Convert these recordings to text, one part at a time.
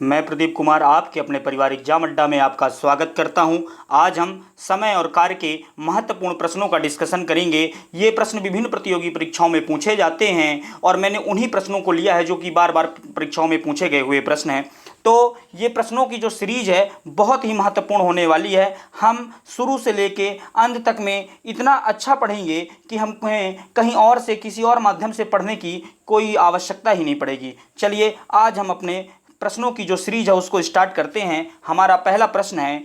मैं प्रदीप कुमार आपके अपने पारिवारिक जाम अड्डा में आपका स्वागत करता हूं। आज हम समय और कार्य के महत्वपूर्ण प्रश्नों का डिस्कशन करेंगे। ये प्रश्न विभिन्न प्रतियोगी परीक्षाओं में पूछे जाते हैं और मैंने उन्हीं प्रश्नों को लिया है जो कि बार बार परीक्षाओं में पूछे गए हुए प्रश्न हैं। तो ये प्रश्नों की जो सीरीज है बहुत ही महत्वपूर्ण होने वाली है। हम शुरू से लेके अंत तक में इतना अच्छा पढ़ेंगे कि हमें कहीं और से किसी और माध्यम से पढ़ने की कोई आवश्यकता ही नहीं पड़ेगी। चलिए आज हम अपने प्रश्नों की जो सीरीज है उसको स्टार्ट करते हैं। हमारा पहला प्रश्न है,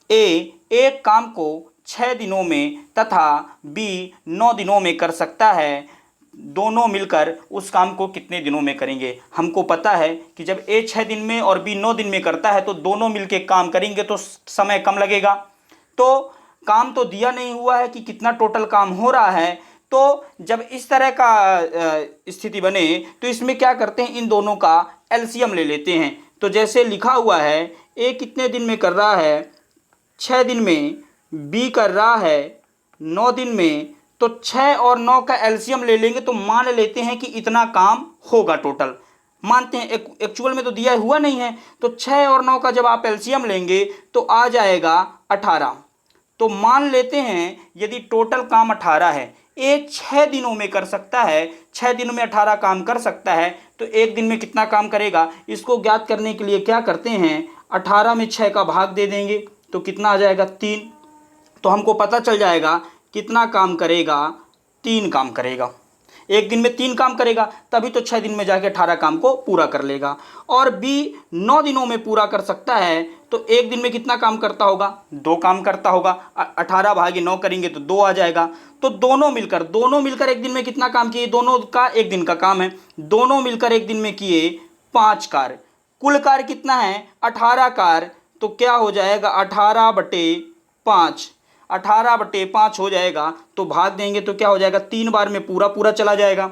एक काम को 6 दिनों में तथा बी 9 दिनों में कर सकता है, दोनों मिलकर उस काम को कितने दिनों में करेंगे। हमको पता है कि जब ए 6 दिन में और बी 9 दिन में करता है तो दोनों मिलकर काम करेंगे तो समय कम लगेगा। तो काम तो दिया नहीं हुआ है कि कितना टोटल काम हो रहा है। तो जब इस तरह का स्थिति बने तो इसमें क्या करते हैं, इन दोनों का एलसीएम ले लेते हैं। तो जैसे लिखा हुआ है ए कितने दिन में कर रहा है, 6 दिन में, बी कर रहा है 9 दिन में, तो 6 और 9 का एलसीएम ले लेंगे तो मान लेते हैं कि इतना काम होगा टोटल। मानते हैं एक्चुअल में तो दिया हुआ नहीं है, तो 6 और 9 का जब आप एलसीएम लेंगे तो आ जाएगा 18। तो मान लेते हैं यदि टोटल काम 18 है, एक 6 दिनों में कर सकता है, 6 दिनों में 18 काम कर सकता है, तो एक दिन में कितना काम करेगा इसको ज्ञात करने के लिए क्या करते हैं, 18 में 6 का भाग दे देंगे तो कितना आ जाएगा 3। तो हमको पता चल जाएगा कितना काम करेगा, 3 काम करेगा। एक दिन में 3 काम करेगा तभी तो 6 दिन में जाके 18 काम को पूरा कर लेगा। और बी 9 दिनों में पूरा कर सकता है तो एक दिन में कितना काम करता होगा, 2 काम करता होगा। 18 भागे 9 करेंगे तो 2 आ जाएगा। तो दोनों मिलकर एक दिन में कितना काम किए, दोनों का एक दिन का काम है, दोनों मिलकर एक दिन में किए 5 कार्य। कुल कार्य कितना है, 18 कार्य। तो क्या हो जाएगा 18/5, 18/5 हो जाएगा। तो भाग देंगे तो क्या हो जाएगा, 3 बार में पूरा पूरा चला जाएगा।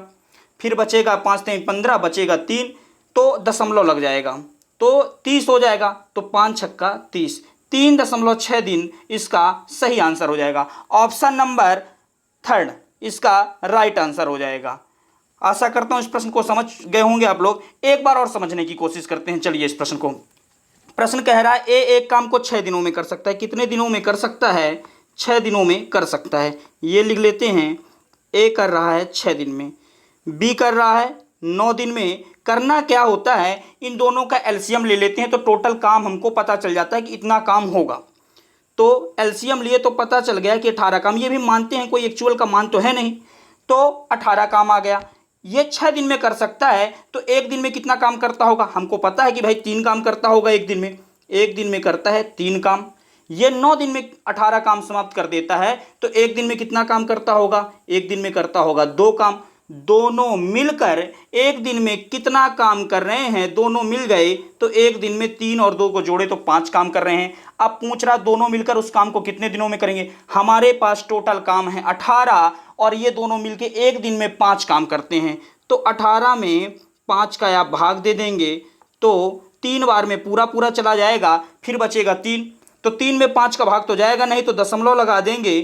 फिर बचेगा 5 3 15, बचेगा 3, तो दशमलव लग जाएगा तो 30 हो जाएगा। तो 5 छक्का 30, 3.6 दिन इसका सही आंसर हो जाएगा। ऑप्शन नंबर 3 इसका राइट आंसर हो जाएगा। आशा करता हूं इस प्रश्न को समझ गए होंगे आप लोग। एक बार और समझने की कोशिश करते हैं। चलिए इस प्रश्न को, प्रश्न कह रहा है एक काम को 6 दिनों में कर सकता है। कितने दिनों में कर सकता है, 6 दिनों में कर सकता है। ये लिख लेते हैं, ए कर रहा है 6 दिन में, बी कर रहा है 9 दिन में। करना क्या होता है, इन दोनों का एलसीएम ले लेते हैं तो टोटल काम हमको पता चल जाता है कि इतना काम होगा। तो एलसीएम लिए तो पता चल गया कि 18 काम। ये भी मानते हैं कोई एक्चुअल का मान तो है नहीं, तो 18 काम आ गया। ये 6 दिन में कर सकता है तो एक दिन में कितना काम करता होगा, हमको पता है कि भाई 3 काम करता होगा एक दिन में। एक दिन में करता है 3 काम। ये 9 दिन में 18 काम समाप्त कर देता है तो एक दिन में कितना काम करता होगा, एक दिन में करता होगा 2 काम। दोनों मिलकर एक दिन में कितना काम कर रहे हैं, दोनों मिल गए तो एक दिन में 3 और 2 को जोड़े तो 5 काम कर रहे हैं। अब पूछ रहा दोनों मिलकर उस काम को कितने दिनों में करेंगे। हमारे पास टोटल काम है 18 और ये दोनों मिलकर एक दिन में 5 काम करते हैं। तो 18 में 5 का आप भाग दे देंगे तो 3 बार में पूरा पूरा चला जाएगा, फिर बचेगा 3। तो 3 में 5 का भाग तो जाएगा नहीं, तो दशमलव लगा देंगे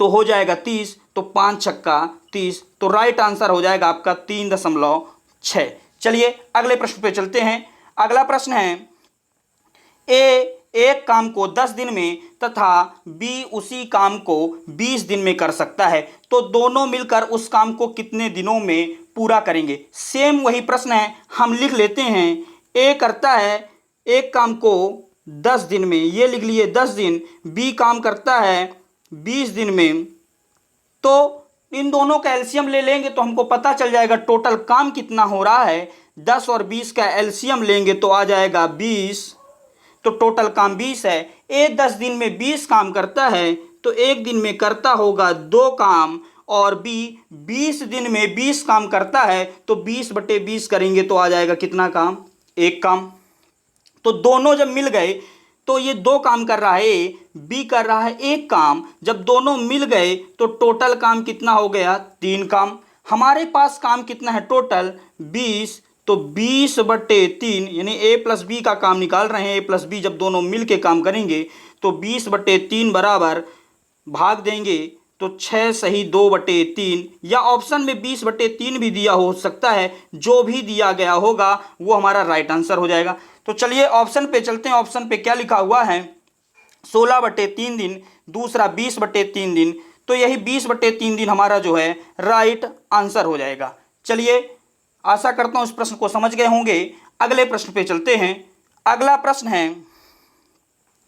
तो हो जाएगा 30। तो 5 छक्का 30, तो राइट आंसर हो जाएगा आपका 3.6। चलिए अगले प्रश्न पे चलते हैं। अगला प्रश्न है, एक काम को 10 दिन में तथा बी उसी काम को 20 दिन में कर सकता है, तो दोनों मिलकर उस काम को कितने दिनों में पूरा करेंगे। सेम वही प्रश्न है, हम लिख लेते हैं। ए करता है एक काम को 10 दिन में, ये लिख लिए 10 दिन। बी काम करता है 20 दिन में। तो इन दोनों का एलसीएम ले लेंगे तो हमको पता चल जाएगा टोटल काम कितना हो रहा है। 10 और 20 का एलसीएम लेंगे तो आ जाएगा 20, तो टोटल काम 20 है। ए 10 दिन में 20 काम करता है तो एक दिन में करता होगा 2 काम, और बी 20 दिन में 20 काम करता है तो 20/20 करेंगे तो आ जाएगा कितना काम, 1 काम। तो दोनों जब मिल गए तो ये 2 काम कर रहा है, बी कर रहा है 1 काम। जब दोनों मिल गए तो टोटल काम कितना हो गया, 3 काम। हमारे पास काम कितना है टोटल 20, तो 20/3 यानी ए प्लस बी का काम निकाल रहे हैं। ए प्लस बी जब दोनों मिल के काम करेंगे तो 20/3 बराबर भाग देंगे तो 6 सही 2/3, या ऑप्शन में 20/3 भी दिया हो सकता है। जो भी दिया गया होगा वो हमारा राइट आंसर हो जाएगा। तो चलिए ऑप्शन पे चलते हैं। ऑप्शन पे क्या लिखा हुआ है, 16/3 दिन, दूसरा 20/3 दिन। तो यही 20/3 दिन हमारा जो है राइट आंसर हो जाएगा। चलिए आशा करता हूँ इस प्रश्न को समझ गए होंगे। अगले प्रश्न पे चलते हैं। अगला प्रश्न है,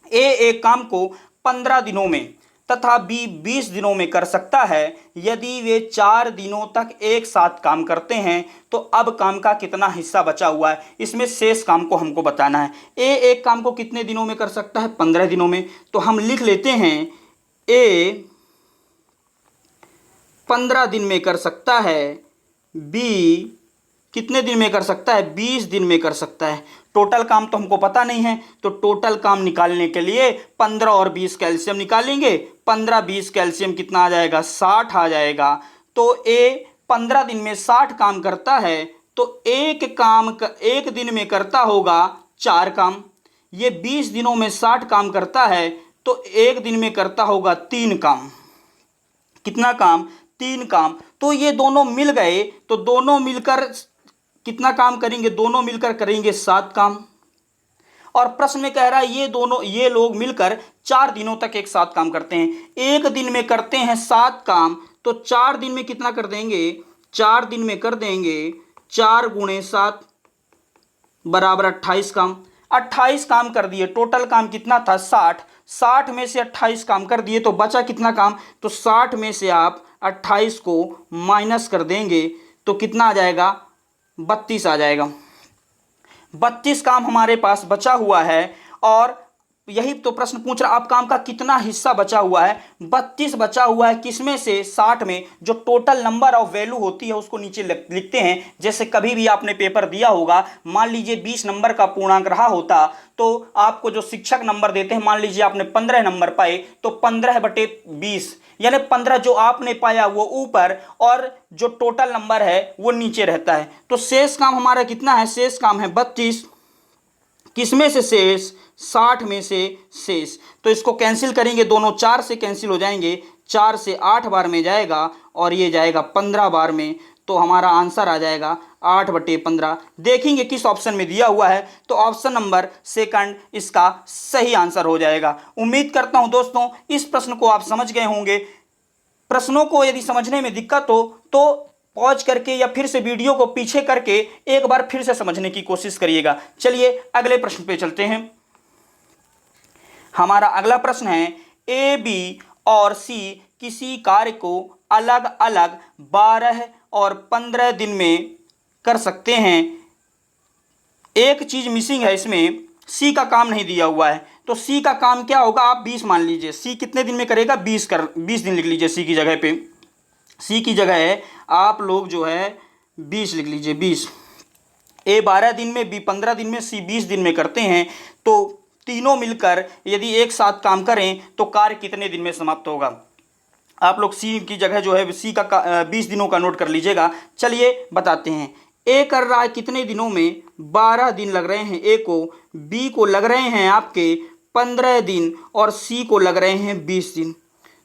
ए एक काम को 15 दिनों में तथा बी 20 दिनों में कर सकता है। यदि वे 4 दिनों तक एक साथ काम करते हैं तो अब काम का कितना हिस्सा बचा हुआ है, इसमें शेष काम को हमको बताना है। ए एक काम को कितने दिनों में कर सकता है, 15 दिनों में। तो हम लिख लेते हैं ए 15 दिन में कर सकता है, बी कितने दिन में कर सकता है, 20 दिन में कर सकता है। टोटल काम तो हमको पता नहीं है, तो टोटल काम निकालने के लिए 15 और 20 कैल्शियम निकालेंगे। 15 20 कैल्शियम कितना आ जाएगा, 60 आ जाएगा। तो ए 15 दिन में 60 काम करता है, तो एक दिन में करता होगा 4 काम। ये 20 दिनों में 60 काम करता है, तो एक दिन में करता होगा 3 काम। कितना काम, 3 काम। तो ये दोनों मिल गए, तो दोनों मिलकर कितना काम करेंगे, दोनों मिलकर करेंगे 7 काम। और प्रश्न में कह रहा है ये लोग मिलकर 4 दिनों तक एक साथ काम करते हैं। एक दिन में करते हैं 7 काम, तो 4 दिन में कितना कर देंगे, 4 दिन में कर देंगे 4 गुणे 7 बराबर 28 काम। 28 काम कर दिए। टोटल काम कितना था, 60। 60 में से 28 काम कर दिए तो बचा कितना काम, तो 60 में से आप 28 को माइनस कर देंगे तो कितना आ जाएगा, 32 आ जाएगा। 32 काम हमारे पास बचा हुआ है। और यही तो प्रश्न पूछ रहा, आप काम का कितना हिस्सा बचा हुआ है, 32 बचा हुआ है। किसमें से, 60 में। जो टोटल नंबर ऑफ वैल्यू होती है उसको नीचे लिखते हैं। जैसे कभी भी आपने पेपर दिया होगा, मान लीजिए 20 नंबर का पूर्णांक रहा होता, तो आपको जो शिक्षक नंबर देते हैं, मान लीजिए आपने 15 नंबर पाए, तो 15/20, यानी 15 जो आपने पाया वो ऊपर और जो टोटल नंबर है वो नीचे रहता है। तो शेष काम हमारा कितना है, शेष काम है 32। किसमें से शेष, 60 में से शेष। तो इसको कैंसिल करेंगे, दोनों 4 से कैंसिल हो जाएंगे। 4 से 8 बार में जाएगा और ये जाएगा 15 बार में। तो हमारा आंसर आ जाएगा 8/15। देखेंगे किस ऑप्शन में दिया हुआ है, तो ऑप्शन नंबर सेकंड इसका सही आंसर हो जाएगा। उम्मीद करता हूं दोस्तों इस प्रश्न को आप समझ गए होंगे। प्रश्नों को यदि समझने में दिक्कत हो तो पॉज करके या फिर से वीडियो को पीछे करके एक बार फिर से समझने की कोशिश करिएगा। चलिए अगले प्रश्न पे चलते हैं। हमारा अगला प्रश्न है, ए बी और सी किसी कार्य को अलग अलग 12 और 15 दिन में कर सकते हैं। एक चीज मिसिंग है इसमें, सी का काम नहीं दिया हुआ है। तो सी का काम क्या होगा, आप 20 मान लीजिए। सी कितने दिन में करेगा, 20 दिन लिख लीजिए। सी की जगह पे, सी की जगह है आप लोग जो है 20 लिख लीजिए। 20, ए 12 दिन में, बी 15 दिन में, सी 20 दिन में करते हैं। तो तीनों मिलकर यदि एक साथ काम करें तो कार्य कितने दिन में समाप्त होगा। आप लोग सी की जगह जो है सी का 20 दिनों का नोट कर लीजिएगा। चलिए बताते हैं। ए कर रहा है कितने दिनों में, 12 दिन लग रहे हैं ए को, बी को लग रहे हैं आपके 15 दिन और सी को लग रहे हैं 20 दिन।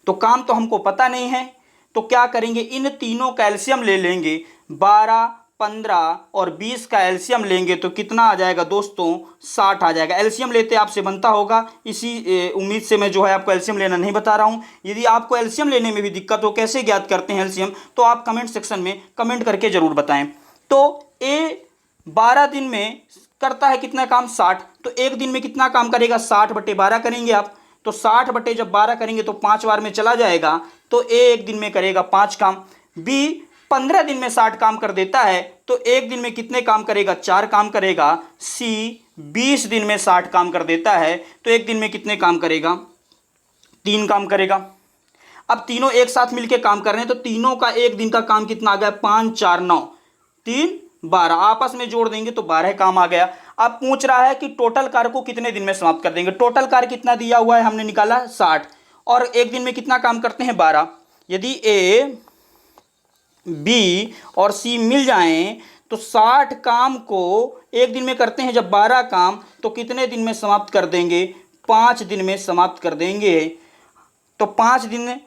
तो काम तो हमको पता नहीं है, तो क्या करेंगे, इन तीनों का एलसीएम ले लेंगे। 12, 15 और 20 का एलसीएम लेंगे तो कितना आ जाएगा दोस्तों, 60 आ जाएगा। एलसीएम लेते आपसे बनता होगा, इसी उम्मीद से मैं जो है आपको एलसीएम लेना नहीं बता रहा हूँ। यदि आपको एलसीएम लेने में भी दिक्कत हो, कैसे ज्ञात करते हैं एलसीएम, तो आप कमेंट सेक्शन में कमेंट करके जरूर बताएं। तो ए 12 दिन में करता है कितना काम, 60। तो एक दिन में कितना काम करेगा, 60/12 करेंगे आप। तो 60/12 करेंगे तो 5 बार में चला जाएगा। तो ए एक दिन में करेगा 5 काम। बी 15 दिन में 60 काम कर देता है, तो एक दिन में कितने काम करेगा, 4 काम करेगा। सी 20 दिन में 60 काम कर देता है, तो एक दिन में कितने काम करेगा, 3 काम करेगा। अब तीनों एक साथ मिलकर काम कर रहे हैं, तो तीनों का एक दिन का काम कितना आ गया, 5 4 9 3 12, आपस में जोड़ देंगे तो 12 काम आ गया। अब पूछ रहा है कि टोटल कार्य को कितने दिन में समाप्त कर देंगे। टोटल कार्य कितना दिया हुआ है, हमने निकाला 60, और एक दिन में कितना काम करते हैं, 12। यदि ए बी और सी मिल जाएं तो 60 काम को एक दिन में करते हैं जब 12 काम, तो कितने दिन में समाप्त कर देंगे, 5 दिन में समाप्त कर देंगे। तो 5 दिन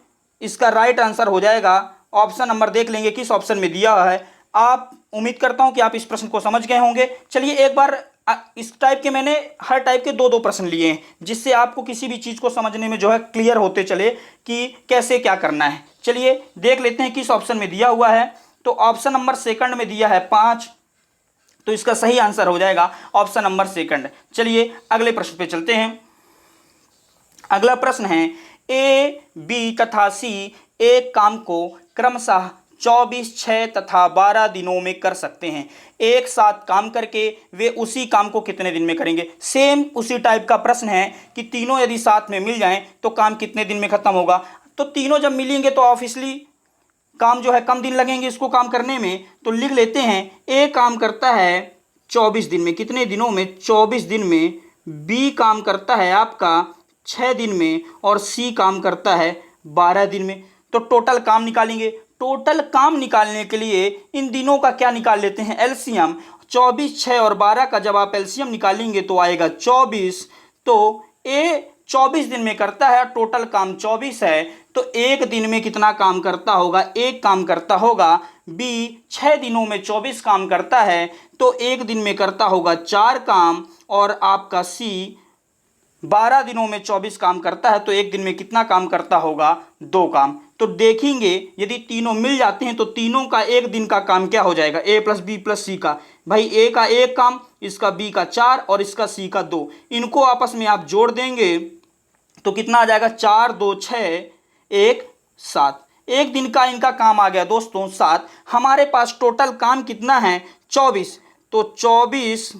इसका राइट आंसर हो जाएगा ऑप्शन नंबर, देख लेंगे किस ऑप्शन में दिया हुआ है। आप उम्मीद करता हूं कि आप इस प्रश्न को समझ गए होंगे। चलिए एक बार इस टाइप के मैंने हर टाइप के दो दो प्रश्न लिए हैं, जिससे आपको किसी भी चीज़ को समझने में जो है क्लियर होते चले कि कैसे क्या करना है। चलिए देख लेते हैं किस ऑप्शन में दिया हुआ है। तो ऑप्शन नंबर सेकंड में दिया है 5, तो इसका सही आंसर हो जाएगा ऑप्शन नंबर सेकंड। चलिए अगले प्रश्न पे चलते हैं। अगला प्रश्न है, ए, बी तथा सी एक काम को क्रमशः 24, 6 तथा 12 दिनों में कर सकते हैं। एक साथ काम करके वे उसी काम को कितने दिन में करेंगे। सेम उसी टाइप का प्रश्न है कि तीनों यदि साथ में मिल जाएं तो काम कितने दिन में खत्म होगा। तो तीनों जब मिलेंगे तो ऑब्वियसली काम जो है कम दिन लगेंगे इसको काम करने में। तो लिख लेते हैं, ए काम करता है 24 दिन में। कितने दिनों में? 24 दिन में। बी काम करता है आपका 6 दिन में और सी काम करता है 12 दिन में। तो टोटल काम निकालेंगे। टोटल काम निकालने के लिए इन दिनों का क्या निकाल लेते हैं, एलसीएम। 24, 6 और 12 का जब आप एलसीएम निकालेंगे तो आएगा 24। तो ए 24 दिन में करता है, टोटल काम 24 है, तो एक दिन में कितना काम करता होगा? एक काम करता होगा। बी 6 दिनों में 24 काम करता है, तो एक दिन में करता होगा 4 काम। और आपका सी 12 दिनों में 24 काम करता है, तो एक दिन में कितना काम करता होगा? 2 काम। तो देखेंगे यदि तीनों मिल जाते हैं तो तीनों का एक दिन का काम क्या हो जाएगा? ए प्लस बी प्लस सी का। भाई ए का 1 काम, इसका बी का 4 और इसका सी का 2। इनको आपस में आप जोड़ देंगे तो कितना आ जाएगा? 4, 2, 6, 1, 7। एक दिन का इनका काम आ गया दोस्तों 7। हमारे पास टोटल काम कितना है? 24। तो 24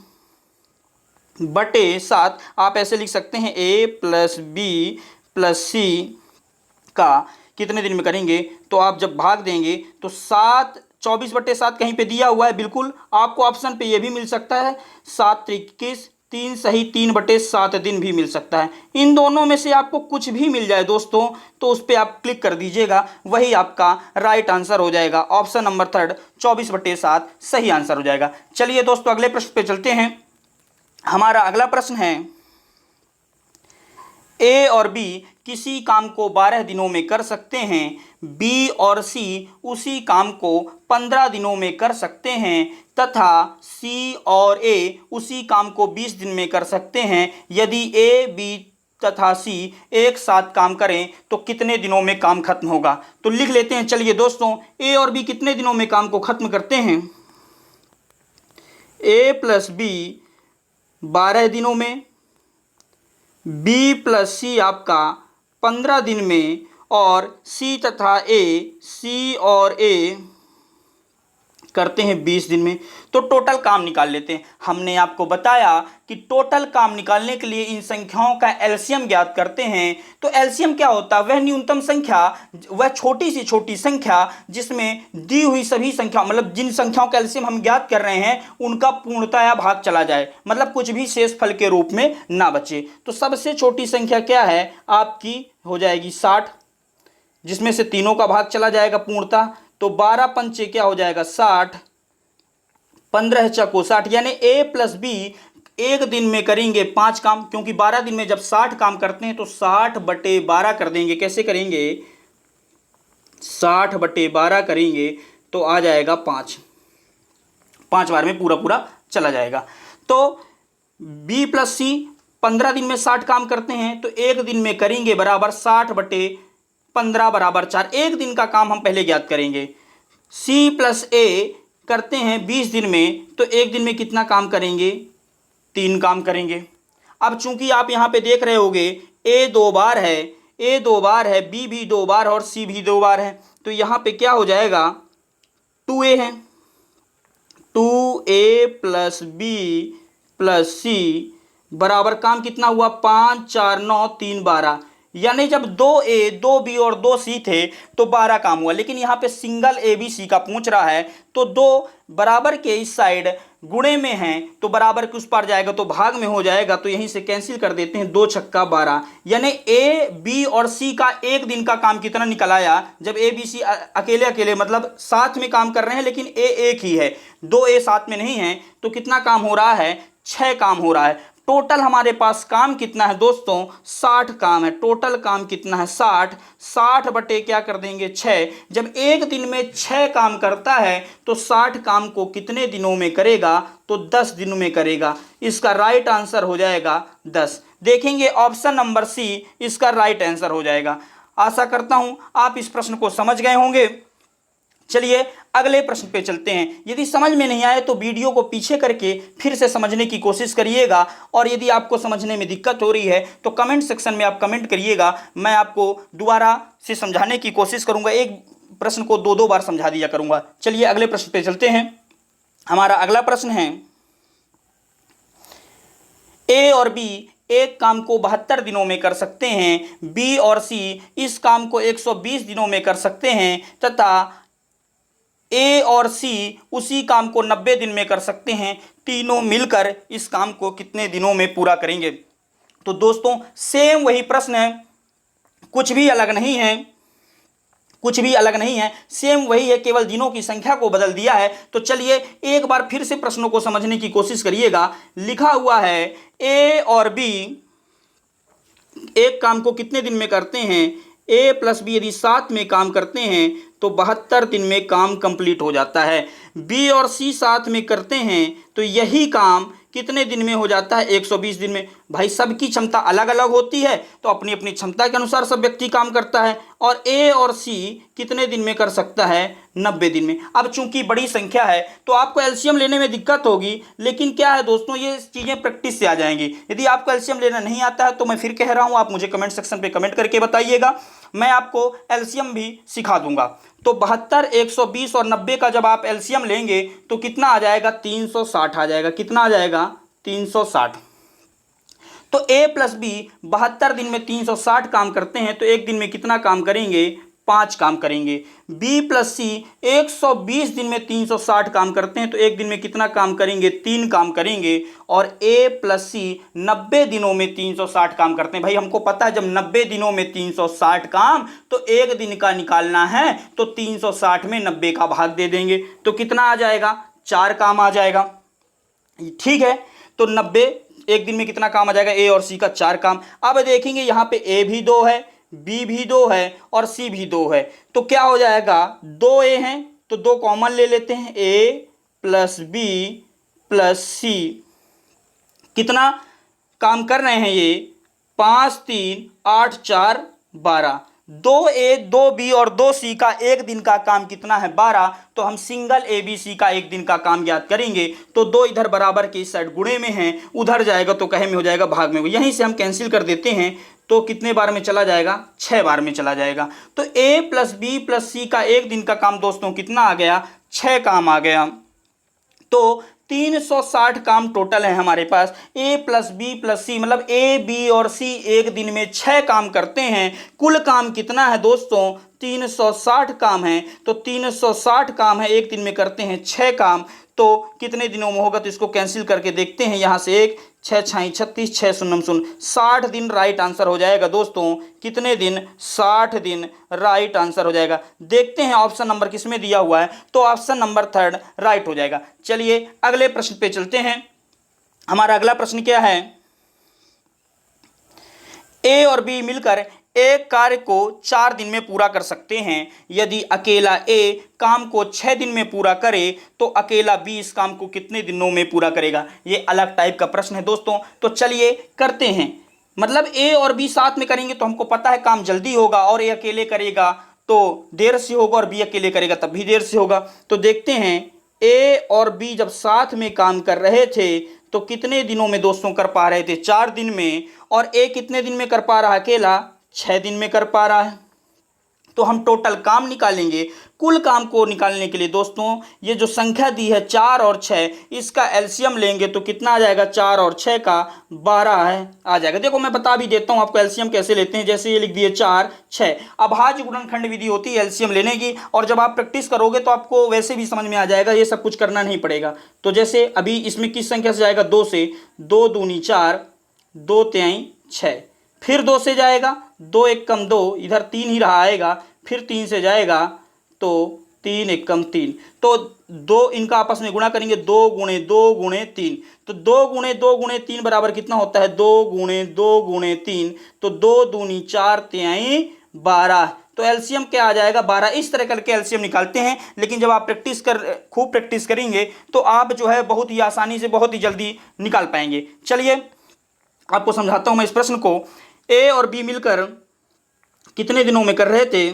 बटे 7 आप ऐसे लिख सकते हैं, ए प्लस बी प्लस सी का कितने दिन में करेंगे। तो आप जब भाग देंगे तो 7, 24 बटे 7 कहीं पे दिया हुआ है, बिल्कुल आपको ऑप्शन पे ये भी मिल सकता है। 7 × 21, 3 सही 3 बटे 7 दिन भी मिल सकता है। इन दोनों में से आपको कुछ भी मिल जाए दोस्तों तो उस पर आप क्लिक कर दीजिएगा, वही आपका राइट आंसर हो जाएगा। ऑप्शन नंबर 3 24 बटे 7 सही आंसर हो जाएगा। चलिए दोस्तों अगले प्रश्न पे चलते हैं। हमारा अगला प्रश्न है, ए और बी किसी काम को 12 दिनों में कर सकते हैं। बी और सी उसी काम को 15 दिनों में कर सकते हैं तथा सी और ए उसी काम को 20 दिन में कर सकते हैं। यदि ए, बी तथा सी एक साथ काम करें तो कितने दिनों में काम खत्म होगा। तो लिख लेते हैं। चलिए दोस्तों, ए और बी कितने दिनों में काम को खत्म करते हैं? ए प्लस बी 12 दिनों में, बी प्लस सी आपका 15 दिन में और सी तथा ए, सी और ए करते हैं 20 दिन में। तो टोटल काम निकाल लेते हैं। हमने आपको बताया कि टोटल काम निकालने के लिए इन संख्याओं का एलसीएम ज्ञात करते हैं। तो एलसीएम क्या होता है? वह न्यूनतम संख्या, वह छोटी से छोटी संख्या जिसमें दी हुई सभी संख्या, मतलब जिन संख्याओं का एलसीएम हम ज्ञात कर रहे हैं उनका पूर्णतया भाग चला जाए, मतलब कुछ भी शेष फल के रूप में ना बचे। तो सबसे छोटी संख्या क्या है आपकी? हो जाएगी 60, जिसमें से तीनों का भाग चला जाएगा पूर्णतः। तो 12 पंचे क्या हो जाएगा? 60, 15 चको 60, यानी ए प्लस बी एक दिन में करेंगे 5 काम, क्योंकि 12 दिन में जब 60 काम करते हैं तो 60 बटे 12 कर देंगे। कैसे करेंगे? 60 बटे 12 करेंगे तो आ जाएगा 5 बार में पूरा पूरा चला जाएगा। तो बी प्लस सी 15 दिन में 60 काम करते हैं तो एक दिन में करेंगे बराबर 60 बटे 15 बराबर 4। एक दिन का काम हम पहले ज्ञात करेंगे। सी प्लस ए करते हैं 20 दिन में, तो एक दिन में कितना काम करेंगे? 3 काम करेंगे। अब चूंकि आप यहाँ पे देख रहे होगे ए 2 बार है, ए 2 बार है, बी भी 2 बार और सी भी 2 बार है, तो यहाँ पे क्या हो जाएगा? 2a है। 2a प्लस बी प्लस सी बराबर काम कितना हुआ? 5, 4, 9, 3, 12। यानी जब 2a, 2b और 2c थे तो 12 काम हुआ, लेकिन यहाँ पे सिंगल ए बी सी का पूछ रहा है तो 2 बराबर के इस साइड गुणे में हैं तो बराबर के उस पार जाएगा तो भाग में हो जाएगा, तो यहीं से कैंसिल कर देते हैं। 2 छक्का 12, यानी ए, बी और सी का एक दिन का काम कितना निकल आया? जब ए बी सी अकेले अकेले मतलब साथ में काम कर रहे हैं लेकिन ए एक ही है, 2 ए साथ में नहीं है, तो कितना काम हो रहा है? 6 काम हो रहा है। टोटल हमारे पास काम कितना है दोस्तों, 60 काम है। टोटल काम कितना है, 60। 60 बटे क्या कर देंगे, 6। जब एक दिन में 6 काम करता है तो 60 काम को कितने दिनों में करेगा, तो 10 दिनों में करेगा। इसका राइट आंसर हो जाएगा 10। देखेंगे ऑप्शन नंबर सी इसका राइट आंसर हो जाएगा। आशा करता हूं आप इस प्रश्न को समझ गए होंगे। चलिए अगले प्रश्न पे चलते हैं। यदि समझ में नहीं आए तो वीडियो को पीछे करके फिर से समझने की कोशिश करिएगा, और यदि आपको समझने में दिक्कत हो रही है तो कमेंट सेक्शन में आप कमेंट करिएगा, मैं आपको दोबारा से समझाने की कोशिश करूंगा। एक प्रश्न को दो बार समझा दिया करूंगा। चलिए अगले प्रश्न पे चलते हैं। हमारा अगला प्रश्न है, ए और बी एक काम को 72 दिनों में कर सकते हैं, बी और सी इस काम को 120 दिनों में कर सकते हैं, तथा ए और सी उसी काम को 90 दिन में कर सकते हैं। तीनों मिलकर इस काम को कितने दिनों में पूरा करेंगे। तो दोस्तों सेम वही प्रश्न है, कुछ भी अलग नहीं है, कुछ भी अलग नहीं है, सेम वही है, केवल दिनों की संख्या को बदल दिया है। तो चलिए एक बार फिर से प्रश्नों को समझने की कोशिश करिएगा। लिखा हुआ है ए और बी एक काम को कितने दिन में करते हैं, ए प्लस बी यदि साथ में काम करते हैं तो 72 दिन में काम कंप्लीट हो जाता है। बी और सी साथ में करते हैं तो यही काम कितने दिन में हो जाता है, 120 दिन में। भाई सबकी क्षमता अलग अलग होती है तो अपनी अपनी क्षमता के अनुसार सब व्यक्ति काम करता है, और ए और सी कितने दिन में कर सकता है, 90 दिन में। अब चूंकि बड़ी संख्या है तो आपको एलसीएम लेने में दिक्कत होगी, लेकिन क्या है दोस्तों ये चीज़ें प्रैक्टिस से आ जाएंगी। यदि आपको एलसीएम लेना नहीं आता है तो मैं फिर कह रहा हूँ, आप मुझे कमेंट सेक्शन पर कमेंट करके बताइएगा, मैं आपको एलसीएम भी सिखा दूंगा। तो 72, 120 और 90 का जब आप एलसीएम लेंगे तो कितना आ जाएगा, 360 आ जाएगा। कितना आ जाएगा, 360। तो ए प्लस बी 72 दिन में 360 काम करते हैं तो एक दिन में कितना काम करेंगे, 5 काम करेंगे। बी प्लस सी 120 दिन में 360 काम करते हैं तो एक दिन में कितना काम करेंगे, 3 काम करेंगे। और ए प्लस सी 90 दिनों में 360 काम करते हैं। भाई हमको पता है जब 90 दिनों में 360 काम तो एक दिन का निकालना है, तो 360 में 90 का भाग दे देंगे तो कितना आ जाएगा, 4 काम आ जाएगा। ठीक है, तो 90 एक दिन में कितना काम आ जाएगा, ए और सी का 4 काम। अब देखेंगे यहाँ पे ए भी 2 है, बी भी 2 है और सी भी 2 है, तो क्या हो जाएगा, 2 ए हैं तो 2 कॉमन ले लेते हैं, ए प्लस बी प्लस सी। कितना काम कर रहे हैं ये, 5 3 8 4 12। 2 ए 2 बी और 2 सी का एक दिन का काम कितना है, 12। तो हम सिंगल ए बी सी का एक दिन का काम याद करेंगे तो 2 इधर बराबर के इस साइड गुणे में है, उधर जाएगा तो कहे में हो जाएगा भाग में। यहीं से हम कैंसिल कर देते हैं तो कितने बार में चला जाएगा, 6 बार में चला जाएगा। तो ए प्लस बी प्लस सी का एक दिन का काम दोस्तों कितना आ गया, 6 काम आ गया। तो 360 काम टोटल है हमारे पास। ए प्लस बी प्लस सी मतलब ए बी और सी एक दिन में 6 काम करते हैं। कुल काम कितना है दोस्तों, 360 काम है। तो 360 काम है, एक दिन में करते हैं 6 काम, तो कितने दिनों में होगा, तो इसको कैंसिल करके देखते हैं। यहाँ से 1 6 6 36 6 0 0 60 दिन राइट आंसर हो जाएगा दोस्तों। कितने दिन, 60 दिन राइट आंसर हो जाएगा। देखते हैं ऑप्शन नंबर किस में दिया हुआ है, तो ऑप्शन नंबर 3 राइट हो जाएगा। चलिए अगले प्रश्न पे चलते हैं। हमारा अगला प्रश्न क्या है, ए और बी मिलकर एक कार्य को 4 दिन में पूरा कर सकते हैं। यदि अकेला ए काम को 6 दिन में पूरा करे तो अकेला बी इस काम को कितने दिनों में पूरा करेगा। ये अलग टाइप का प्रश्न है दोस्तों, तो चलिए करते हैं। मतलब ए और बी साथ में करेंगे तो हमको पता है काम जल्दी होगा, और ए अकेले करेगा तो देर से होगा, और बी अकेले करेगा तब भी देर से होगा। तो देखते हैं ए और बी जब साथ में काम कर रहे थे तो कितने दिनों में दोस्तों कर पा रहे थे, 4 दिन में। और ए कितने दिन में कर पा रहा है, अकेला 6 दिन में कर पा रहा है। तो हम टोटल काम निकालेंगे। कुल काम को निकालने के लिए दोस्तों ये जो संख्या दी है 4 और 6, इसका एलसीएम लेंगे तो कितना आ जाएगा, 4 और 6 का 12 है आ जाएगा। देखो मैं बता भी देता हूँ आपको एलसीएम कैसे लेते हैं। जैसे ये लिख दिए 4 6, अभाज्य गुणनखंड विधि होती है एलसीएम लेने की, और जब आप प्रैक्टिस करोगे तो आपको वैसे भी समझ में आ जाएगा, ये सब कुछ करना नहीं पड़ेगा। तो जैसे अभी इसमें किस संख्या से जाएगा, 2 से, 2 दूनी 4, 2 तिहाई 6, फिर 2 से जाएगा, 2 1 कम 2, इधर 3 ही रहा आएगा, फिर 3 से जाएगा तो 3 एकम 3, तो 2 इनका आपस में गुणा करेंगे, 2 गुणे 2 गुणे 3, तो 2 गुणे 2 गुणे 3 बराबर कितना होता है, 2 गुणे 2 गुणे 3, तो 2 दूनी 4 तिहाई 12, तो एलसीएम क्या आ जाएगा 12। इस तरह करके एलसीएम निकालते हैं, लेकिन जब आप खूब प्रैक्टिस करेंगे तो आप जो है बहुत ही आसानी से बहुत ही जल्दी निकाल पाएंगे। चलिए आपको समझाता हूं मैं इस प्रश्न को। ए और बी मिलकर कितने दिनों में कर रहे थे,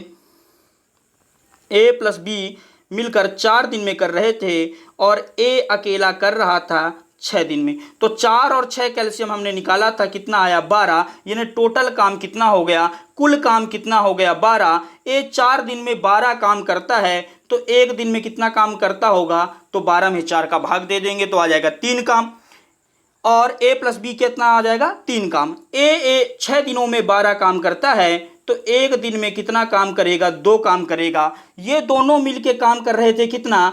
ए प्लस बी मिलकर 4 दिन में कर रहे थे और ए अकेला कर रहा था 6 दिन में। तो 4 और 6 कैल्शियम हमने निकाला था, कितना आया 12, यानी टोटल काम कितना हो गया, कुल काम कितना हो गया 12। ए 4 दिन में 12 काम करता है, तो एक दिन में कितना काम करता होगा, तो 12 में 4 का भाग दे देंगे तो आ जाएगा 3 काम, और ए प्लस बी कितना आ जाएगा 3 काम। ए 6 दिनों में 12 काम करता है, तो एक दिन में कितना काम करेगा, 2 काम करेगा। ये दोनों मिलके काम कर रहे थे कितना,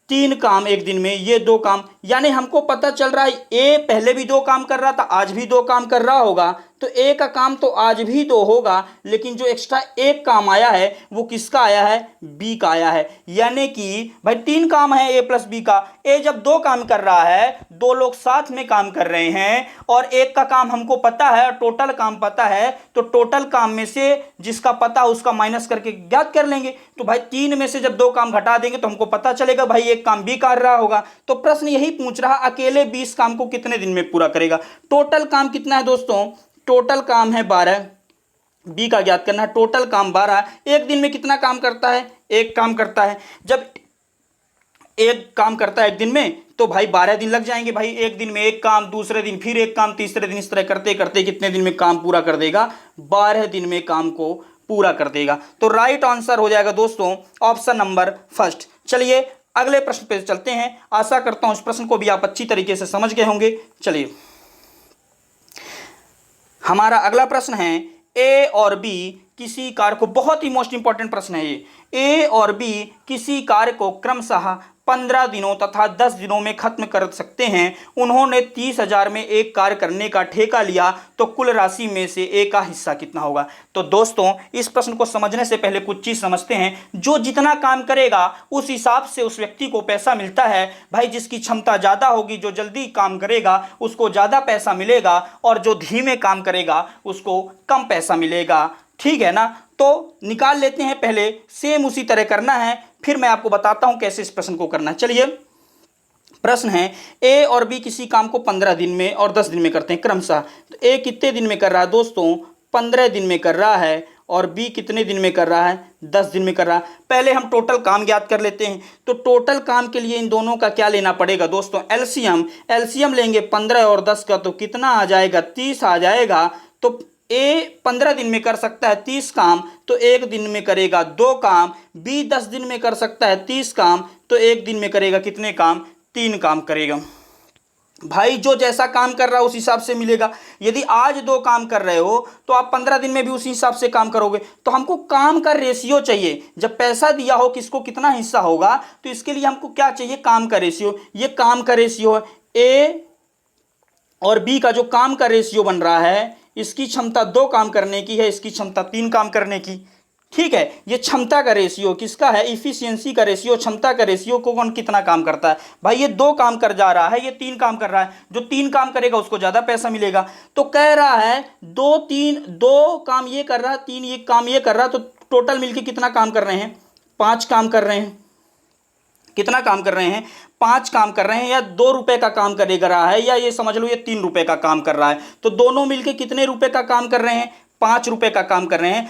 3 काम एक दिन में, ये 2 काम, यानी हमको पता चल रहा है ए पहले भी 2 काम कर रहा था, आज भी 2 काम कर रहा होगा, तो ए का काम तो आज भी 2 होगा, लेकिन जो एक्स्ट्रा एक काम आया है वो किसका आया है, बी का आया है। यानी कि भाई 3 काम है ए प्लस बी का, ए जब 2 काम कर रहा है, 2 लोग साथ में काम कर रहे हैं और एक का काम हमको पता है, टोटल काम पता है, तो टोटल काम में से जिसका पता उसका माइनस करके ज्ञात कर लेंगे। तो भाई 3 में से जब 2 काम घटा देंगे तो हमको पता चलेगा भाई एक काम बी कर रहा होगा। तो प्रश्न यही पूछ रहा अकेले 20 काम को कितने दिन में पूरा करेगा। टोटल काम कितना है दोस्तों, टोटल काम है 12, बी का ज्ञात करना है, टोटल काम 12। एक दिन में कितना काम करता है, एक काम करता है। जब एक काम करता है एक दिन में तो भाई 12 दिन लग जाएंगे। भाई एक दिन में एक काम, दूसरे दिन फिर एक काम, तीसरे दिन, इस तरह करते करते कितने दिन में काम पूरा कर देगा, 12 दिन में काम को पूरा कर देगा। तो राइट आंसर हो जाएगा दोस्तों ऑप्शन नंबर फर्स्ट। चलिए अगले प्रश्न पे चलते हैं। आशा करता हूं इस प्रश्न को भी आप अच्छी तरीके से समझ गए होंगे। चलिए हमारा अगला प्रश्न है, ए और बी किसी कार्य को, बहुत ही मोस्ट इंपॉर्टेंट प्रश्न है ये, ए और बी किसी कार्य को क्रमशः 15 दिनों तथा 10 दिनों में खत्म कर सकते हैं। उन्होंने 30,000 में एक कार्य करने का ठेका लिया, तो कुल राशि में से ए का हिस्सा कितना होगा। तो दोस्तों इस प्रश्न को समझने से पहले कुछ चीज़ समझते हैं। जो जितना काम करेगा उस हिसाब से उस व्यक्ति को पैसा मिलता है। भाई जिसकी क्षमता ज़्यादा होगी, जो जल्दी काम करेगा उसको ज़्यादा पैसा मिलेगा, और जो धीमे काम करेगा उसको कम पैसा मिलेगा। ठीक है ना। तो निकाल लेते हैं, पहले सेम उसी तरह करना है, फिर मैं आपको बताता हूं कैसे इस प्रश्न को करना है। चलिए प्रश्न है, ए और बी किसी काम को 15 दिन में और 10 दिन में करते हैं क्रमशः। तो ए कितने दिन में कर रहा है दोस्तों, 15 दिन में कर रहा है, और बी कितने दिन में कर रहा है, 10 दिन में कर रहा है। पहले हम टोटल काम ज्ञात कर लेते हैं। तो टोटल काम के लिए इन दोनों का क्या लेना पड़ेगा दोस्तों, एलसीएम लेंगे 15 और 10 का, तो कितना आ जाएगा, 30 आ जाएगा। तो ए 15 दिन में कर सकता है 30 काम, तो एक दिन में करेगा 2 काम। बी 10 दिन में कर सकता है 30 काम, तो एक दिन में करेगा कितने काम, 3 काम करेगा। भाई जो जैसा काम कर रहा है उस हिसाब से मिलेगा। यदि आज 2 काम कर रहे हो तो आप 15 दिन में भी उसी हिसाब से काम करोगे। तो हमको काम का रेशियो चाहिए। जब पैसा दिया हो किसको कितना हिस्सा होगा, तो इसके लिए हमको क्या चाहिए, काम का रेशियो। ये काम का रेशियो है। ए और बी का जो काम का रेशियो बन रहा है, इसकी क्षमता 2 काम करने की है, इसकी क्षमता 3 काम करने की। ठीक है, ये क्षमता का रेशियो किसका है, इफिशियंसी का रेशियो, क्षमता का रेशियो को कौन कितना काम करता है। भाई ये 2 काम कर जा रहा है, ये 3 काम कर रहा है। जो 3 काम करेगा उसको ज़्यादा पैसा मिलेगा। तो कह रहा है 2 काम ये कर रहा है, 3 ये काम ये कर रहा है, तो टोटल मिलके कितना काम कर रहे हैं, 5 काम कर रहे हैं। कितना काम कर रहे हैं, 5 काम कर रहे हैं। या 2 रुपए का काम करेगा रहा है, या ये समझ लो ये 3 रुपए का काम कर रहा है। तो दोनों मिलके कितने रुपए का काम कर रहे हैं, 5 रुपए का काम कर रहे हैं।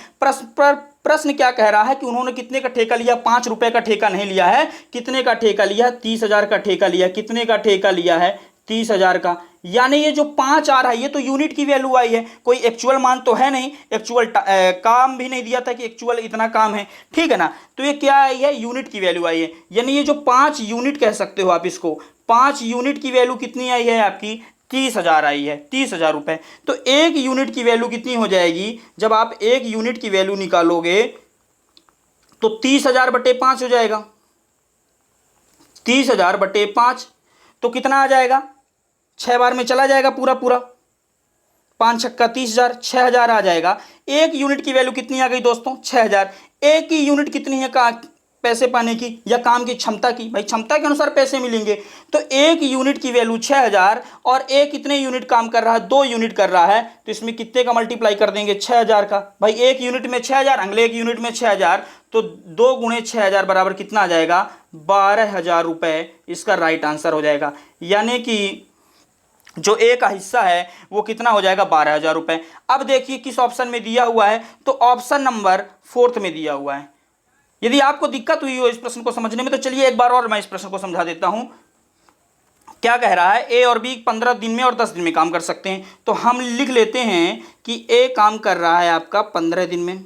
प्रश्न क्या कह रहा है कि उन्होंने कितने का ठेका लिया, 5 रुपए का ठेका नहीं लिया है। कितने का ठेका लिया, 30,000 का ठेका लिया। कितने का ठेका लिया है, 30,000 का। यानी ये जो 5 आ रहा है ये तो यूनिट की वैल्यू आई है, कोई एक्चुअल मान तो है नहीं। एक्चुअल काम भी नहीं दिया था कि एक्चुअल इतना काम है। ठीक है ना। तो ये क्या आई है, यूनिट की वैल्यू आई है। यानी ये जो 5 यूनिट कह सकते हो आप इसको, 5 यूनिट की वैल्यू कितनी आई है आपकी, 30,000 आई है, 30,000 रुपये। तो 1 यूनिट की वैल्यू कितनी हो जाएगी, जब आप 1 यूनिट की वैल्यू निकालोगे तो 30,000 बटे 5 हो जाएगा। 30,000 बटे 5 तो कितना आ जाएगा, 6 बार में चला जाएगा पूरा पूरा। 5 छक्का 30,000, 6,000 आ जाएगा। 1 यूनिट की वैल्यू कितनी आ गई दोस्तों, 6,000। 1 की यूनिट कितनी है का पैसे पाने की या काम की क्षमता की? भाई क्षमता के अनुसार पैसे मिलेंगे। तो 1 यूनिट की वैल्यू 6000 और एक कितने यूनिट काम कर रहा है? 2 यूनिट कर रहा है, तो इसमें कितने का मल्टीप्लाई कर देंगे? 6000 का। भाई 1 यूनिट में 6000, अगले 1 यूनिट में 6000, तो 2 गुणे 6000 बराबर कितना आ जाएगा? 12000 रुपये इसका राइट आंसर हो जाएगा। यानी कि जो ए का हिस्सा है वो कितना हो जाएगा? 12000 रुपये। अब देखिए किस ऑप्शन में दिया हुआ है, तो ऑप्शन नंबर 4 में दिया हुआ है। यदि आपको दिक्कत हुई हो इस प्रश्न को समझने में तो चलिए एक बार और मैं इस प्रश्न को समझा देता हूं। क्या कह रहा है? ए और बी 15 दिन में और 10 दिन में काम कर सकते हैं। तो हम लिख लेते हैं कि ए काम कर रहा है आपका 15 दिन में,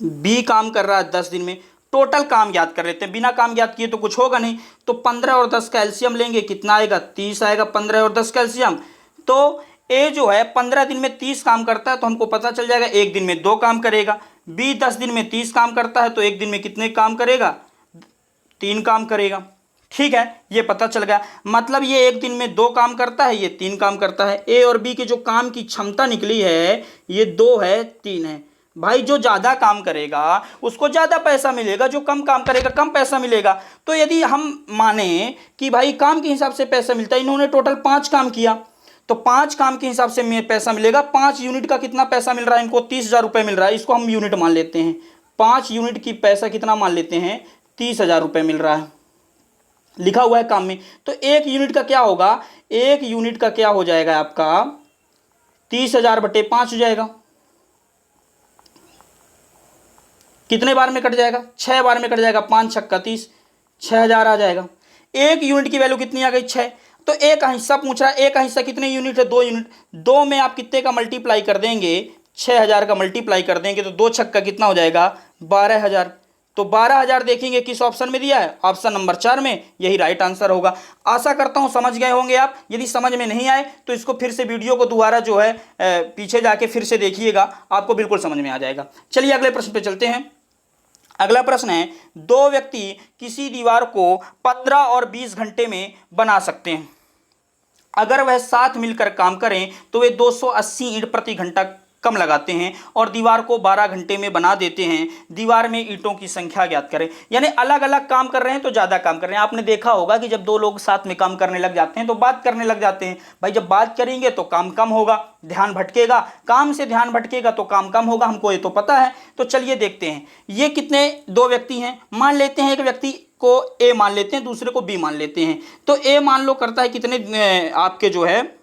बी काम कर रहा है 10 दिन में। टोटल काम याद कर लेते हैं, बिना काम याद किए तो कुछ होगा नहीं। तो 15 और 10 का एलसीएम लेंगे, कितना आएगा? 30 आएगा। 15 और 10 का एलसीएम, तो ए जो है 15 दिन में 30 काम करता है, तो हमको पता चल जाएगा 1 दिन में 2 काम करेगा। बी 10 दिन में 30 काम करता है, तो 1 दिन में कितने काम करेगा? 3 काम करेगा। ठीक है, ये पता चल गया। मतलब ये 1 दिन में 2 काम करता है, ये 3 काम करता है। ए और बी के जो काम की क्षमता निकली है ये 2 है, 3 है। भाई जो ज़्यादा काम करेगा उसको ज़्यादा पैसा मिलेगा, जो कम काम करेगा कम पैसा मिलेगा। तो यदि हम माने कि भाई काम के हिसाब से पैसा मिलता है, इन्होंने टोटल 5 काम किया, तो 5 काम के हिसाब से पैसा मिलेगा। 5 यूनिट का कितना पैसा मिल रहा है इनको? 30,000 रुपये मिल रहा है। इसको हम यूनिट मान लेते हैं। 5 यूनिट की पैसा कितना मान लेते हैं? 30,000 रुपये मिल रहा है, लिखा हुआ है काम में। तो 1 यूनिट का क्या होगा? 1 यूनिट का क्या हो जाएगा आपका? 30,000 बटे 5 हो जाएगा। कितने बार में कट जाएगा? 6 बार में कट जाएगा। 5 छक्का 30, 6000 आ जाएगा। 1 यूनिट की वैल्यू कितनी आ गई? 6। तो ए का हिस्सा पूछ रहा है, ए का हिस्सा कितने यूनिट है? 2 यूनिट। 2 में आप कितने का मल्टीप्लाई कर देंगे? 6000 का मल्टीप्लाई कर देंगे, तो 2 छक्का कितना हो जाएगा? 12000। तो 12000 देखेंगे किस ऑप्शन में दिया है? ऑप्शन नंबर 4 में। यही राइट आंसर होगा। आशा करता हूं समझ गए होंगे आप। यदि समझ में नहीं आए तो इसको फिर से वीडियो को दोबारा जो है पीछे जाके फिर से देखिएगा, आपको बिल्कुल समझ में आ जाएगा। चलिए अगले प्रश्न पे चलते हैं। अगला प्रश्न है, 2 व्यक्ति किसी दीवार को 15 और 20 घंटे में बना सकते हैं। अगर वह साथ मिलकर काम करें तो वे 280 ईंट प्रति घंटा कम लगाते हैं और दीवार को 12 घंटे में बना देते हैं। दीवार में ईंटों की संख्या ज्ञात करें। यानी अलग अलग काम कर रहे हैं तो ज़्यादा काम कर रहे हैं। आपने देखा होगा कि जब 2 लोग साथ में काम करने लग जाते हैं तो बात करने लग जाते हैं। भाई जब बात करेंगे तो काम कम होगा, ध्यान भटकेगा, काम से ध्यान भटकेगा तो काम कम होगा, हमको ये तो पता है। तो चलिए देखते हैं ये कितने 2 व्यक्ति हैं। मान लेते हैं एक व्यक्ति को ए मान लेते हैं, दूसरे को बी मान लेते हैं। तो ए मान लो करता है कितने आपके जो है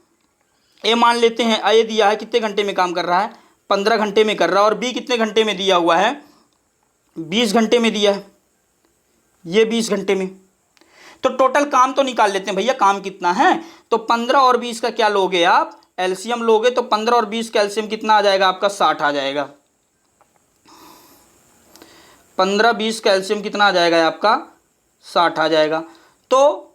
ए मान लेते हैं, ए दिया है कितने घंटे में काम कर रहा है? 15 घंटे में कर रहा है। और बी कितने घंटे में दिया हुआ है? 20 घंटे में दिया है, ये 20 घंटे में। तो टोटल काम तो निकाल लेते हैं भैया, काम कितना है? तो 15 और 20 का क्या लोगे आप? एलसीएम लोगे। तो 15 और 20 का एलसीएम कितना आ जाएगा आपका? 60 आ जाएगा। 15-20 का एलसीएम कितना आ जाएगा आपका? 60 आ जाएगा। तो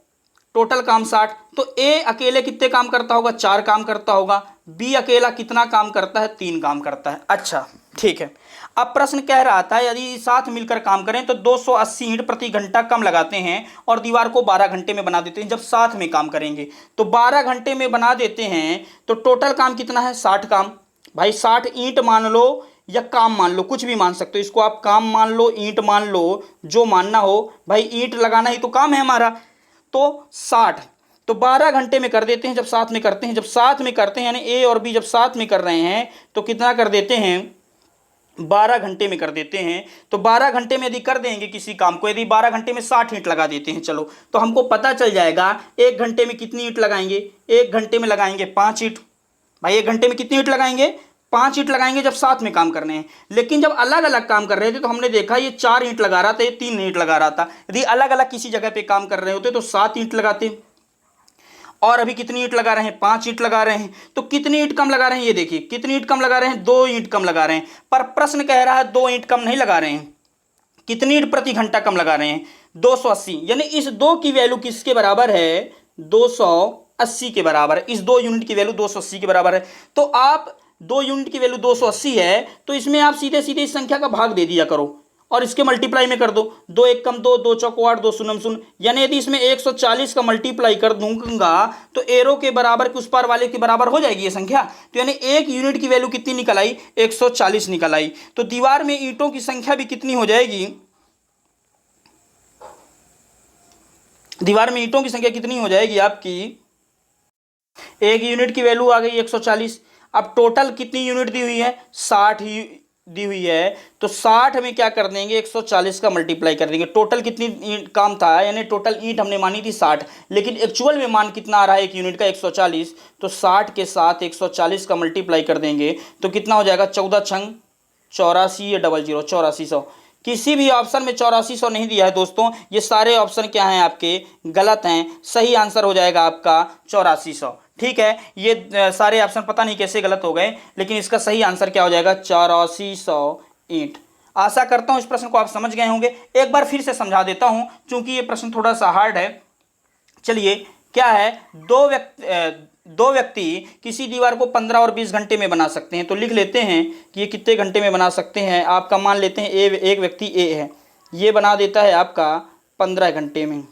टोटल काम 60। तो ए अकेले कितने काम करता होगा? 4 काम करता होगा। बी अकेला कितना काम करता है? 3 काम करता है। अच्छा ठीक है। अब प्रश्न कह रहा था यदि साथ मिलकर काम करें तो 280 ईंट प्रति घंटा कम लगाते हैं और दीवार को 12 घंटे में बना देते हैं। जब साथ में काम करेंगे तो 12 घंटे में बना देते हैं, तो टोटल काम कितना है? 60 काम। भाई 60 ईंट मान लो या काम मान लो, कुछ भी मान सकते हो। इसको आप काम मान लो, ईंट मान लो, जो मानना हो। भाई ईंट लगाना ही तो काम है हमारा। तो 60 तो 12 घंटे में कर देते हैं जब साथ में करते हैं। जब साथ में करते हैं यानी ए और बी जब साथ में कर रहे हैं तो कितना कर देते हैं? 12 घंटे में कर देते हैं। तो 12 घंटे में यदि कर देंगे किसी काम को, यदि 12 घंटे में 60 ईंट लगा देते हैं, चलो तो हमको पता चल जाएगा 1 घंटे में कितनी ईंट लगाएंगे? 1 घंटे में लगाएंगे 5 ईंट। भाई 1 घंटे में कितनी ईंट लगाएंगे? 5 ईंट लगाएंगे जब साथ में काम करने हैं। लेकिन जब अलग अलग काम कर रहे थे तो हमने देखा ये 4 ईंट लगा रहा था, ये 3 ईंट लगा रहा था। यदि अलग अलग किसी जगह पे काम कर रहे होते तो 7 ईंट लगाते। और अभी कितनी ईंट लगा रहे हैं? 5 ईंट लगा रहे हैं। तो कितनी ईंट कम लगा रहे हैं? ये देखिए कितनी ईंट कम लगा रहे हैं? 2 ईंट कम लगा रहे हैं। पर प्रश्न कह रहा है 2 ईंट कम नहीं लगा रहे हैं। कितनी ईंट प्रति घंटा कम लगा रहे हैं? 280। यानी इस 2 की वैल्यू किसके बराबर है? 280 के बराबर। इस 2 यूनिट की वैल्यू 280 के बराबर है। तो आप 2 यूनिट की वैल्यू 280 है, तो इसमें आप सीधे सीधे इस संख्या का भाग दे दिया करो और इसके मल्टीप्लाई में कर दो। 2 1 कम 2, 2 चौको 8, 2 शून्य शून्य। यानी यदि इसमें 140 का मल्टीप्लाई कर दूंगा तो एरो के बराबर उस पार वाले के बराबर हो जाएगी ये संख्या। तो यानी 1 यूनिट की वैल्यू कितनी निकल आई? 140 निकल आई। तो दीवार में ईंटों की संख्या भी कितनी हो जाएगी? दीवार में ईंटों की संख्या कितनी हो जाएगी आपकी, एक यूनिट की वैल्यू आ गई 140। अब टोटल कितनी यूनिट दी हुई है, 60 ही दी हुई है, तो 60 में क्या कर देंगे, 140 का मल्टीप्लाई कर देंगे। टोटल कितनी काम था, यानी टोटल ईंट हमने मानी थी 60, लेकिन एक्चुअल में मान कितना आ रहा है एक यूनिट का, 140। तो 60 के साथ 140 का मल्टीप्लाई कर देंगे तो कितना हो जाएगा, 14 छंग 84 या 00 8400। किसी भी ऑप्शन में 8400 नहीं दिया है दोस्तों, ये सारे ऑप्शन क्या हैं आपके, गलत हैं। सही आंसर हो जाएगा आपका 8400। ठीक है, ये सारे ऑप्शन पता नहीं कैसे गलत हो गए, लेकिन इसका सही आंसर क्या हो जाएगा, 8400 ईंट। आशा करता हूं इस प्रश्न को आप समझ गए होंगे। एक बार फिर से समझा देता हूं क्योंकि ये प्रश्न थोड़ा सा हार्ड है। चलिए, क्या है, दो व्यक्ति किसी दीवार को 15 और 20 घंटे में बना सकते हैं। तो लिख लेते हैं कि ये कितने घंटे में बना सकते हैं। आपका मान लेते हैं एक व्यक्ति ए है, ये बना देता है आपका 15 घंटे में।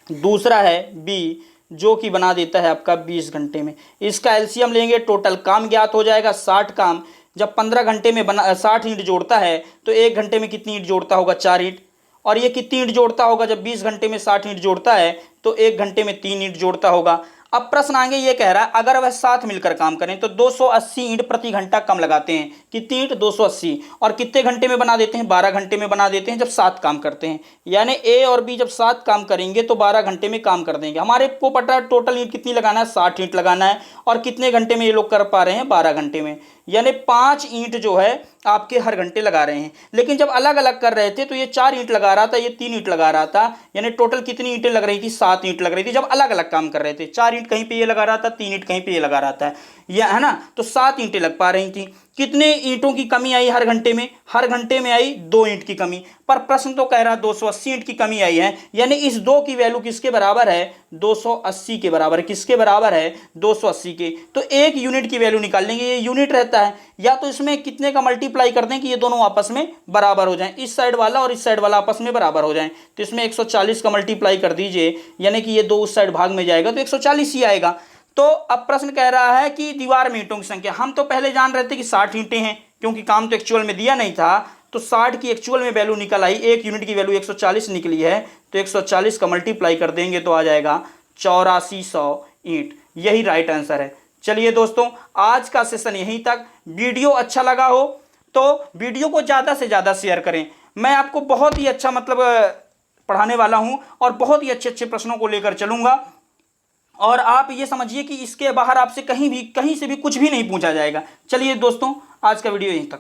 दूसरा है बी, जो कि बना देता है आपका 20 घंटे में। इसका एलसीएम लेंगे, टोटल काम ज्ञात हो जाएगा। 60 काम जब 15 घंटे में 60 ईंट जोड़ता है तो 1 घंटे में कितनी ईंट जोड़ता होगा, 4 ईंट। और ये कितनी ईंट जोड़ता होगा, जब 20 घंटे में 60 ईंट जोड़ता है तो 1 घंटे में 3 ईंट जोड़ता होगा। अब प्रश्न आगे ये कह रहा है अगर वह साथ मिलकर काम करें तो 280 ईंट प्रति घंटा कम लगाते हैं। कितनी ईंट, 280। और कितने घंटे में बना देते हैं, 12 घंटे में बना देते हैं जब 7 काम करते हैं। यानी ए और बी जब 7 काम करेंगे तो 12 घंटे में काम कर देंगे। हमारे को पता है टोटल ईंट कितनी लगाना है, 60 ईंट लगाना है। और कितने घंटे में ये लोग कर पा रहे हैं, 12 घंटे में। यानी 5 ईंट जो है आपके हर घंटे लगा रहे हैं। लेकिन जब अलग अलग कर रहे थे तो ये 4 ईंट लगा रहा था, ये 3 ईंट लगा रहा था। यानी टोटल कितनी ईंटें लग रही थी, 7 ईंट लग रही थी जब अलग अलग काम कर रहे थे। 4 ईंट कहीं पे ये लगा रहा था, 3 ईंट कहीं पे ये लगा रहा था, यह है ना। तो 7 ईंटें लग पा रही थी। कितने ईंटों की कमी आई हर घंटे में, हर घंटे में आई 2 ईंट की कमी। पर प्रश्न तो कह रहा 280 ईंट की कमी आई है। यानी इस 2 की वैल्यू किसके बराबर है, 280 के बराबर। किसके बराबर है, 280 के। तो एक यूनिट की वैल्यू निकाल लेंगे, ये यूनिट रहता है। या तो इसमें कितने का मल्टीप्लाई कर दें कि ये दोनों आपस में बराबर हो जाएं, इस साइड वाला और इस साइड वाला आपस में बराबर हो जाएं। तो इसमें 140 का मल्टीप्लाई कर दीजिए, यानी कि ये 2 उस साइड भाग में जाएगा तो 140 ही आएगा। तो अब प्रश्न कह रहा है कि दीवार में ईंटों की संख्या, हम तो पहले जान रहे थे कि 60 ईंटें हैं क्योंकि काम तो एक्चुअल में दिया नहीं था। तो 60 की एक्चुअल में वैल्यू निकल आई, एक यूनिट की वैल्यू 140 निकली है। तो 140 का मल्टीप्लाई कर देंगे तो आ जाएगा 8400 ईंट। यही राइट आंसर है। चलिए दोस्तों, आज का सेशन यहीं तक। वीडियो अच्छा लगा हो तो वीडियो को ज़्यादा से ज़्यादा शेयर करें। मैं आपको बहुत ही अच्छा पढ़ाने वाला हूं और बहुत ही अच्छे अच्छे प्रश्नों को लेकर चलूंगा। और आप ये समझिए कि इसके बाहर आपसे कहीं से भी कुछ भी नहीं पूछा जाएगा। चलिए दोस्तों, आज का वीडियो यहीं तक।